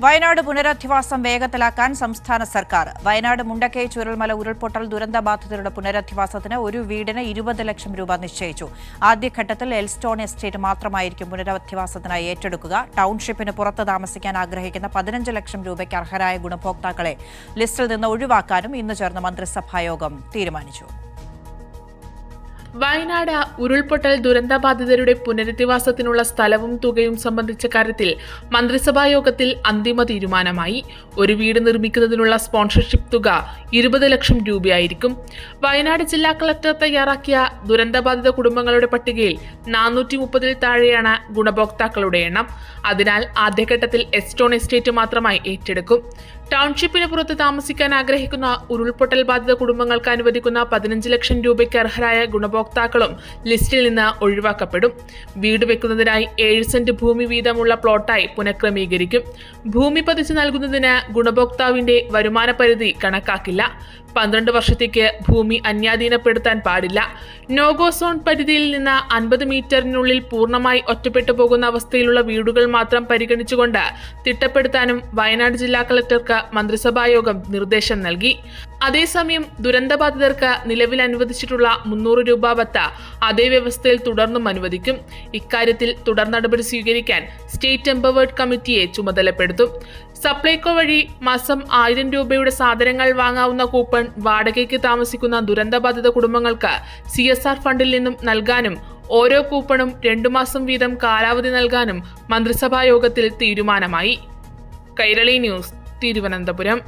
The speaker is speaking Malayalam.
വയനാട് പുനരധിവാസം വേഗത്തിലാക്കാൻ സംസ്ഥാന സർക്കാർ. വയനാട് മുണ്ടക്കൈ ചുരൽമല ഉരുൾപൊട്ടൽ ദുരന്തബാധിതരുടെ പുനരധിവാസത്തിന് ഒരു വീടിന് 20 ലക്ഷം രൂപ നിശ്ചയിച്ചു. ആദ്യഘട്ടത്തിൽ എൽസ്റ്റോൺ എസ്റ്റേറ്റ് മാത്രമായിരിക്കും പുനരധിവാസത്തിനായി ഏറ്റെടുക്കുക. ടൗൺഷിപ്പിന് പുറത്ത് താമസിക്കാൻ ആഗ്രഹിക്കുന്ന 15 ലക്ഷം രൂപയ്ക്ക് അർഹരായ ഗുണഭോക്താക്കളെ ലിസ്റ്റിൽ നിന്ന് ഒഴിവാക്കാനും ഇന്ന് ചേർന്ന മന്ത്രിസഭായോഗം തീരുമാനിച്ചു. വയനാട് ഉരുൾപൊട്ടൽ ദുരന്തബാധിതരുടെ പുനരധിവാസത്തിനുള്ള സ്ഥലവും തുകയും സംബന്ധിച്ച കാര്യത്തിൽ മന്ത്രിസഭായോഗത്തിൽ അന്തിമ തീരുമാനമായി. ഒരു വീട് നിർമ്മിക്കുന്നതിനുള്ള സ്പോൺസർഷിപ്പ് തുക 20 ലക്ഷം രൂപയായിരിക്കും. വയനാട് ജില്ലാ കളക്ടർ തയ്യാറാക്കിയ ദുരന്തബാധിത കുടുംബങ്ങളുടെ പട്ടികയിൽ 430-ൽ താഴെയാണ് ഗുണഭോക്താക്കളുടെ എണ്ണം. അതിനാൽ ആദ്യഘട്ടത്തിൽ എസ്റ്റോൺ എസ്റ്റേറ്റ് മാത്രമായി ഏറ്റെടുക്കും. ടൗൺഷിപ്പിന് പുറത്ത് താമസിക്കാൻ ആഗ്രഹിക്കുന്ന ഉരുൾപൊട്ടൽ ബാധിത കുടുംബങ്ങൾക്ക് അനുവദിക്കുന്ന 15 ലക്ഷം രൂപയ്ക്ക് അർഹരായ ഗുണഭോക്താക്കളും ലിസ്റ്റിൽ നിന്ന് ഒഴിവാക്കപ്പെടും. വീട് വെക്കുന്നതിനായി 7 സെന്റ് ഭൂമി വീതമുള്ള പ്ലോട്ടായി പുനഃക്രമീകരിക്കും. ഭൂമി പതിച്ചു നൽകുന്നതിന് ഗുണഭോക്താവിന്റെ വരുമാന പരിധി കണക്കാക്കില്ല. 12 വർഷത്തേക്ക് ഭൂമി അന്യാധീനപ്പെടുത്താൻ പാടില്ല. നോഗോ സോൺ പരിധിയിൽ നിന്ന് 50 മീറ്ററിനുള്ളിൽ പൂർണ്ണമായി ഒറ്റപ്പെട്ടു പോകുന്ന അവസ്ഥയിലുള്ള വീടുകൾ മാത്രം പരിഗണിച്ചുകൊണ്ട് തിട്ടപ്പെടുത്താനും വയനാട് ജില്ലാ കളക്ടർക്ക് മന്ത്രിസഭായോഗം നിർദ്ദേശം നൽകി. അതേസമയം ദുരന്തബാധിതർക്ക് നിലവിൽ അനുവദിച്ചിട്ടുള്ള 300 രൂപ ബത്ത അതേ വ്യവസ്ഥയിൽ തുടർന്നും അനുവദിക്കും. ഇക്കാര്യത്തിൽ തുടർ നടപടി സ്വീകരിക്കാൻ സ്റ്റേറ്റ് എംപവേർഡ് കമ്മിറ്റിയെ ചുമതലപ്പെടുത്തും. സപ്ലൈകോ വഴി മാസം 1000 രൂപയുടെ സാധനങ്ങൾ വാങ്ങാവുന്ന കൂപ്പൺ വാടകയ്ക്ക് താമസിക്കുന്ന ദുരന്തബാധിത കുടുംബങ്ങൾക്ക് CSR ഫണ്ടിൽ നിന്നും നൽകാനും ഓരോ കൂപ്പണും 2 മാസം വീതം കാലാവധി നൽകാനും മന്ത്രിസഭായോഗത്തിൽ തീരുമാനമായി. കൈരളി ന്യൂസ്, തിരുവനന്തപുരം.